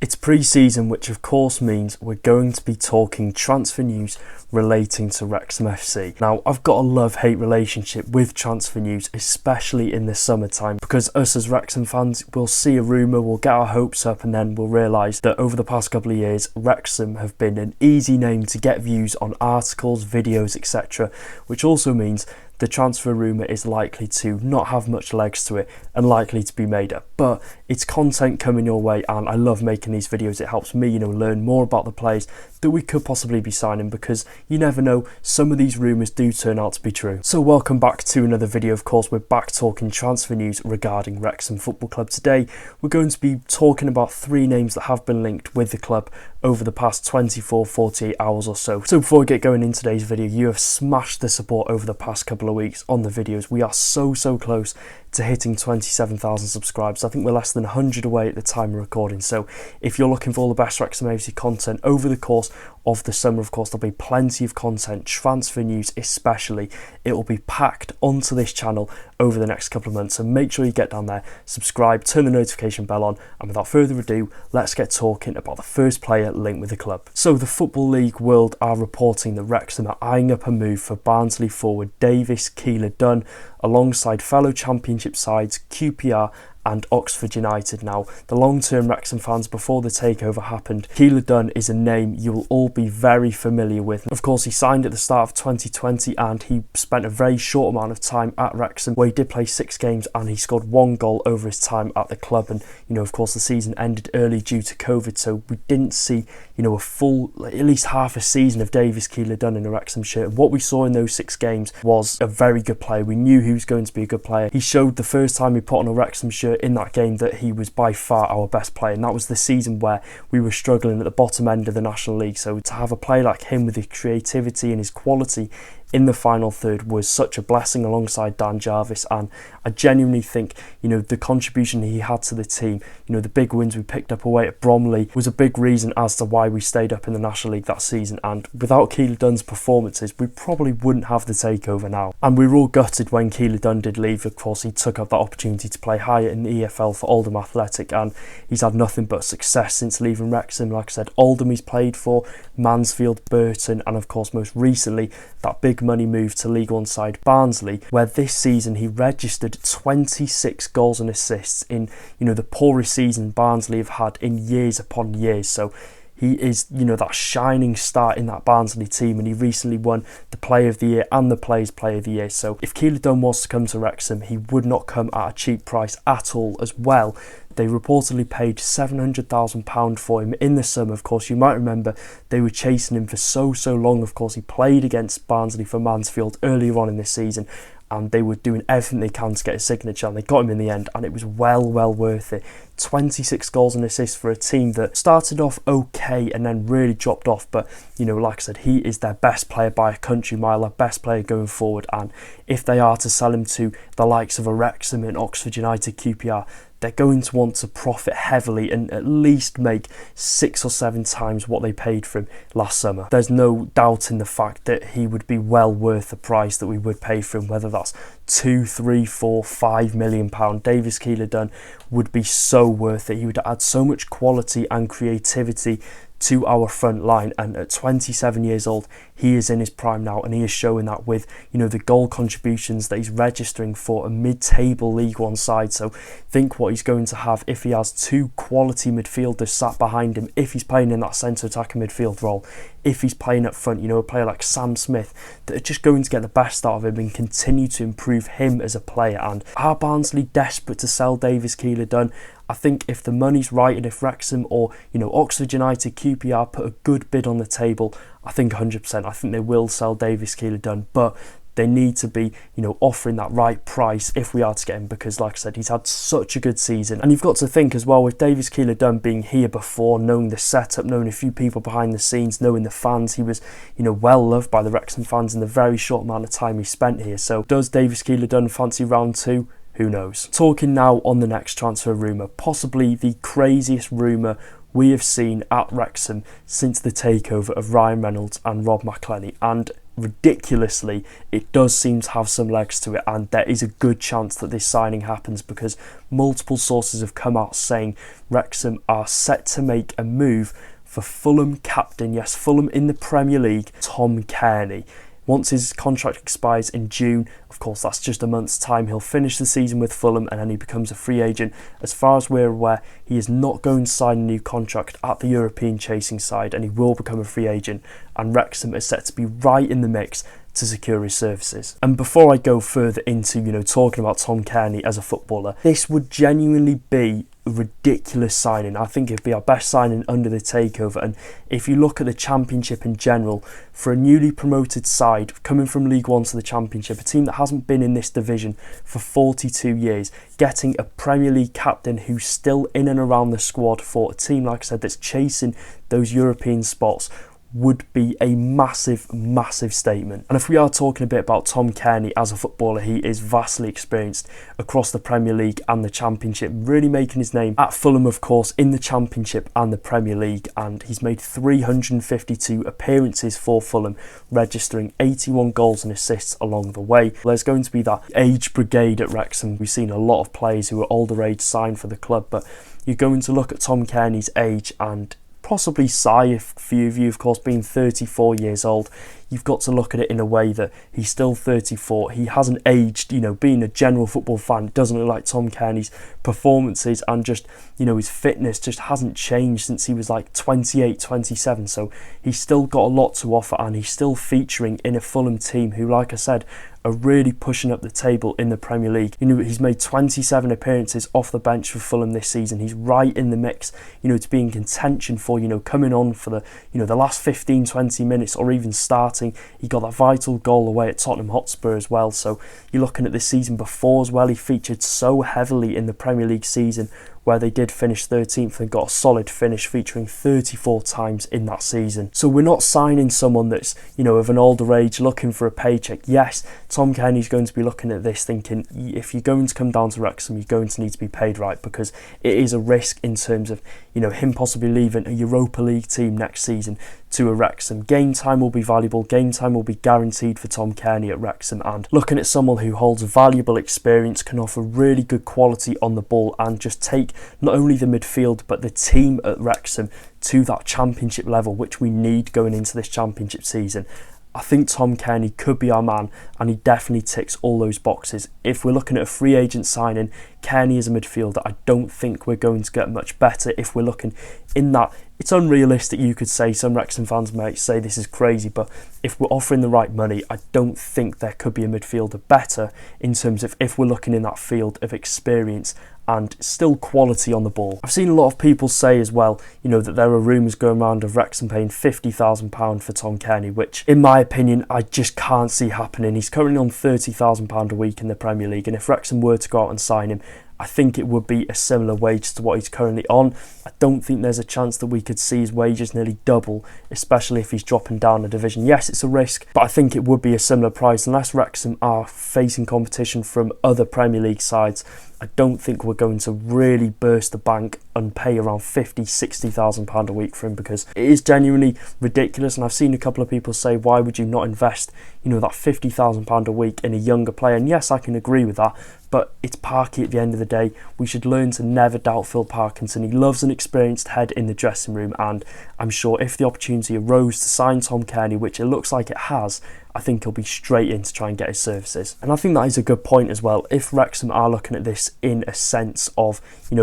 It's pre-season, which of course means we're going to be talking transfer news relating to Wrexham FC. Now, I've got a love-hate relationship with transfer news, especially in the summertime, because us as Wrexham fans will see a rumour, we'll get our hopes up, and then we'll realise that over the past couple of years, Wrexham have been an easy name to get views on articles, videos, etc., which also means the transfer rumour is likely to not have much legs to it and likely to be made up. But it's content coming your way, and I love making these videos. It helps me, learn more about the players that we could possibly be signing, because you never know, some of these rumours do turn out to be true. So welcome back to another video. Of course, we're back talking transfer news regarding Wrexham Football Club. Today, we're going to be talking about 3 names that have been linked with the club over the past 48 hours or so. So before we get going in today's video, you have smashed the support over the past couple of weeks on the videos. We are so close to hitting 27,000 subscribers. I think we're less than 100 away at the time of recording. So if you're looking for all the best Wrexham AFC content over the course of the summer, of course, there'll be plenty of content, transfer news especially. It will be packed onto this channel over the next couple of months. So make sure you get down there, subscribe, turn the notification bell on, and without further ado, let's get talking about the first player linked with the club. So the Football League World are reporting that Wrexham are eyeing up a move for Barnsley forward Keillor-Dunn alongside fellow championship sides QPR and Oxford United. Now, the long-term Wrexham fans, before the takeover happened, Keillor-Dunn is a name you will all be very familiar with. Of course, he signed at the start of 2020 and he spent a very short amount of time at Wrexham, where he did play 6 games and he scored 1 goal over his time at the club. And of course, the season ended early due to COVID, so we didn't see a full, at least half a season of Keillor-Dunn in a Wrexham shirt. And what we saw in those 6 games was a very good player. We knew he was going to be a good player. He showed the first time he put on a Wrexham shirt in that game that he was by far our best player, and that was the season where we were struggling at the bottom end of the National League. So to have a player like him with his creativity and his quality in the final third was such a blessing alongside Dan Jarvis. And I genuinely think the contribution he had to the team, the big wins we picked up away at Bromley, was a big reason as to why we stayed up in the National League that season. And without Keillor-Dunn's performances, we probably wouldn't have the takeover now. And we were all gutted when Keillor-Dunn did leave. Of course, he took up that opportunity to play higher in the EFL for Oldham Athletic, and he's had nothing but success since leaving Wrexham. Like I said, Oldham he's played for, Mansfield, Burton, and of course most recently that big money move to League One side Barnsley, where this season he registered 26 goals and assists in the poorest season Barnsley have had in years upon years. So he is, that shining star in that Barnsley team, and he recently won the Player of the Year and the Players Player of the Year. So if Keillor-Dunn was to come to Wrexham, he would not come at a cheap price at all. As well, they reportedly paid £700,000 for him in the summer. Of course, you might remember they were chasing him for so long. Of course, he played against Barnsley for Mansfield earlier on in this season, and they were doing everything they can to get his signature, and they got him in the end, and it was well worth it. 26 goals and assists for a team that started off okay and then really dropped off. But like I said, he is their best player by a country mile, their best player going forward. And if they are to sell him to the likes of a Wrexham and Oxford United, QPR, they're going to want to profit heavily and at least make 6 or 7 times what they paid for him last summer. There's no doubt in the fact that he would be well worth the price that we would pay for him, whether that's 2, 3, 4, 5 million pound. Keillor-Dunn would be so worth it. He would add so much quality and creativity to our front line, and at 27 years old, he is in his prime now, and he is showing that with the goal contributions that he's registering for a mid-table League One side. So think what he's going to have if he has 2 quality midfielders sat behind him, if he's playing in that centre attacking midfield role, if he's playing up front, a player like Sam Smith, that are just going to get the best out of him and continue to improve him as a player. And are Barnsley desperate to sell Keillor-Dunn? I think if the money's right, and if Wrexham or Oxford United, QPR put a good bid on the table, I think 100%. I think they will sell Keillor-Dunn, but they need to be, offering that right price if we are to get him, because like I said, he's had such a good season. And you've got to think as well, with Keillor-Dunn being here before, knowing the setup, knowing a few people behind the scenes, knowing the fans, he was, well loved by the Wrexham fans in the very short amount of time he spent here. So does Keillor-Dunn fancy round 2? Who knows? Talking now on the next transfer rumour, possibly the craziest rumour we have seen at Wrexham since the takeover of Ryan Reynolds and Rob McElhenney. And ridiculously, it does seem to have some legs to it, and there is a good chance that this signing happens because multiple sources have come out saying Wrexham are set to make a move for Fulham captain, yes, Fulham in the Premier League, Tom Cairney. Once his contract expires in June, of course that's just a month's time, he'll finish the season with Fulham and then he becomes a free agent. As far as we're aware, he is not going to sign a new contract at the European chasing side, and he will become a free agent, and Wrexham is set to be right in the mix to secure his services. And before I go further into, talking about Tom Cairney as a footballer, this would genuinely be a ridiculous signing. I think it'd be our best signing under the takeover. And if you look at the Championship in general, for a newly promoted side coming from League One to the Championship, a team that hasn't been in this division for 42 years, getting a Premier League captain who's still in and around the squad for a team, like I said, that's chasing those European spots, would be a massive, massive statement. And if we are talking a bit about Tom Cairney as a footballer, he is vastly experienced across the Premier League and the Championship, really making his name at Fulham, of course, in the Championship and the Premier League, and he's made 352 appearances for Fulham, registering 81 goals and assists along the way. There's going to be that age brigade at Wrexham. We've seen a lot of players who are older age sign for the club, but you're going to look at Tom Cairney's age and possibly sigh, if a few of you, of course, being 34 years old, you've got to look at it in a way that he's still 34. He hasn't aged, being a general football fan, it doesn't look like Tom Cairney's performances and just, his fitness just hasn't changed since he was like 28, 27. So he's still got a lot to offer, and he's still featuring in a Fulham team who, like I said, are really pushing up the table in the Premier League. He's made 27 appearances off the bench for Fulham this season. He's right in the mix, to be in contention for, coming on for the, the last 15, 20 minutes or even starting. He got that vital goal away at Tottenham Hotspur as well. So you're looking at the season before as well. He featured so heavily in the Premier League season, where they did finish 13th and got a solid finish, featuring 34 times in that season. So we're not signing someone that's, of an older age looking for a paycheck. Yes, Tom Cairney's going to be looking at this thinking, if you're going to come down to Wrexham, you're going to need to be paid right, because it is a risk in terms of, him possibly leaving a Europa League team next season to a Wrexham. Game time will be valuable, game time will be guaranteed for Tom Cairney at Wrexham, and looking at someone who holds valuable experience, can offer really good quality on the ball and just take not only the midfield but the team at Wrexham to that Championship level, which we need going into this Championship season. I think Tom Cairney could be our man, and he definitely ticks all those boxes. If we're looking at a free agent signing, Cairney as a midfielder, I don't think we're going to get much better if we're looking in that. It's unrealistic, you could say. Some Wrexham fans might say this is crazy, but if we're offering the right money, I don't think there could be a midfielder better in terms of if we're looking in that field of experience and still quality on the ball. I've seen a lot of people say as well, that there are rumours going around of Wrexham paying £50,000 for Tom Cairney, which in my opinion, I just can't see happening. He's currently on £30,000 a week in the Premier League, and if Wrexham were to go out and sign him, I think it would be a similar wage to what he's currently on. I don't think there's a chance that we could see his wages nearly double, especially if he's dropping down a division. Yes, it's a risk, but I think it would be a similar price. Unless Wrexham are facing competition from other Premier League sides, I don't think we're going to really burst the bank and pay around £50,000, £60,000 a week for him, because it is genuinely ridiculous. And I've seen a couple of people say, why would you not invest, that £50,000 a week in a younger player? And yes, I can agree with that, but it's Parky at the end of the day. We should learn to never doubt Phil Parkinson. He loves an experienced head in the dressing room, and I'm sure if the opportunity arose to sign Tom Cairney, which it looks like it has, I think he'll be straight in to try and get his services. And I think that is a good point as well. If Wrexham are looking at this in a sense of,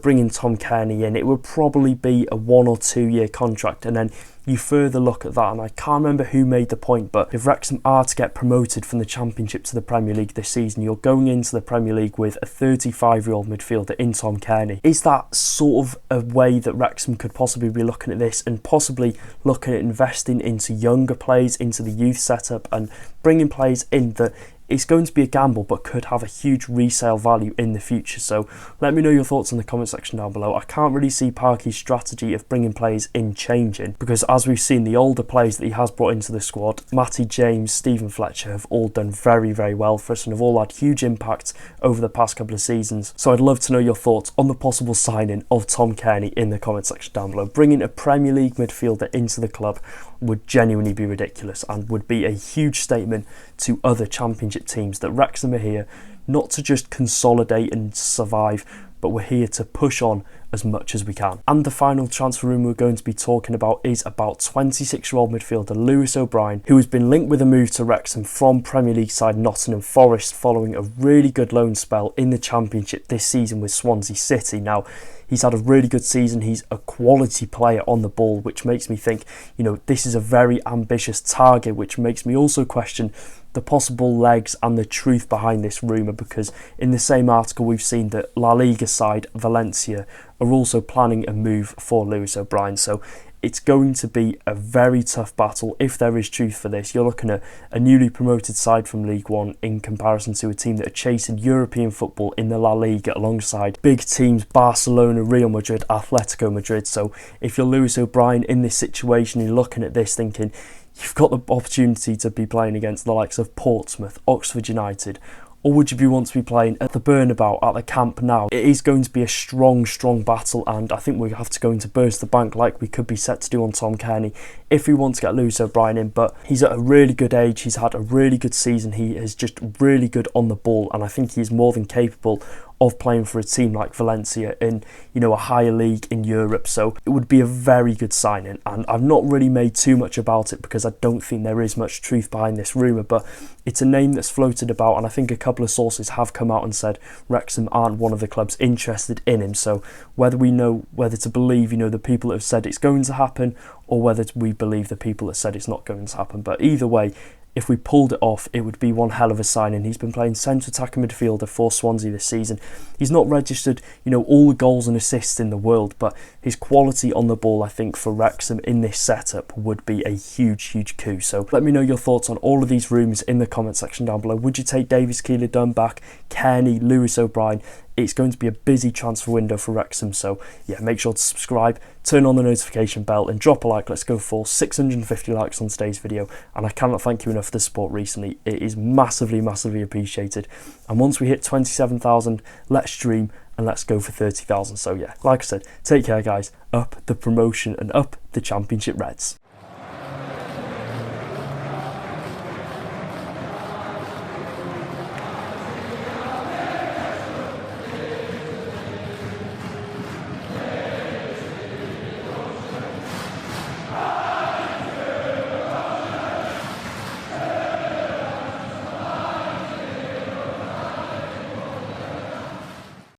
bringing Tom Cairney in, it would probably be a 1 or 2 year contract, and then you further look at that, and I can't remember who made the point, but if Wrexham are to get promoted from the Championship to the Premier League this season, you're going into the Premier League with a 35-year-old midfielder in Tom Cairney. Is that sort of a way that Wrexham could possibly be looking at this, and possibly looking at investing into younger players, into the youth setup, and bringing players in that it's going to be a gamble, but could have a huge resale value in the future. So let me know your thoughts in the comment section down below. I can't really see Parky's strategy of bringing players in changing, because as we've seen, the older players that he has brought into the squad, Matty James, Stephen Fletcher, have all done very, very well for us and have all had huge impact over the past couple of seasons. So I'd love to know your thoughts on the possible signing of Tom Cairney in the comment section down below. Bringing a Premier League midfielder into the club would genuinely be ridiculous and would be a huge statement to other Championship teams that Wrexham are here not to just consolidate and survive, but we're here to push on as much as we can. And the final transfer rumour we're going to be talking about is about 26-year-old midfielder Lewis O'Brien, who has been linked with a move to Wrexham from Premier League side Nottingham Forest following a really good loan spell in the Championship this season with Swansea City. Now, he's had a really good season. He's a quality player on the ball, which makes me think, you know, this is a very ambitious target, which makes me also question the possible legs and the truth behind this rumour, because in the same article we've seen that La Liga side Valencia are also planning a move for Lewis O'Brien. So it's going to be a very tough battle if there is truth for this. You're looking at a newly promoted side from League One in comparison to a team that are chasing European football in the La Liga alongside big teams Barcelona, Real Madrid, Atletico Madrid. So if you're Lewis O'Brien in this situation, you're looking at this thinking you've got the opportunity to be playing against the likes of Portsmouth, Oxford United, or would you want to be playing at the Burnabout, at the Camp Nou? It is going to be a strong battle, and I think we have to go into burst the bank like we could be set to do on Tom Cairney if we want to get Lewis O'Brien in. But he's at a really good age, he's had a really good season, he is just really good on the ball, and I think he's more than capable of playing for a team like Valencia in, you know, a higher league in Europe. So it would be a very good signing, and I've not really made too much about it because I don't think there is much truth behind this rumour, but it's a name that's floated about, and I think a couple of sources have come out and said Wrexham aren't one of the clubs interested in him. So whether we know whether to believe, you know, the people that have said it's going to happen, or whether we believe the people that said it's not going to happen, but either way, if we pulled it off, it would be one hell of a signing. He's been playing centre attacking midfielder for Swansea this season. He's not registered, you know, all the goals and assists in the world, but his quality on the ball, I think, for Wrexham in this setup would be a huge coup. So let me know your thoughts on all of these rumours in the comment section down below. Would you take Keillor-Dunn back, Cairney, Lewis O'Brien? It's going to be a busy transfer window for Wrexham, so yeah, make sure to subscribe, turn on the notification bell and drop a like. Let's go for 650 likes on today's video, and I cannot thank you enough for the support recently. It is massively appreciated, and once we hit 27,000, let's stream and let's go for 30,000. So yeah, like I said, take care guys, up the promotion and up the Championship Reds.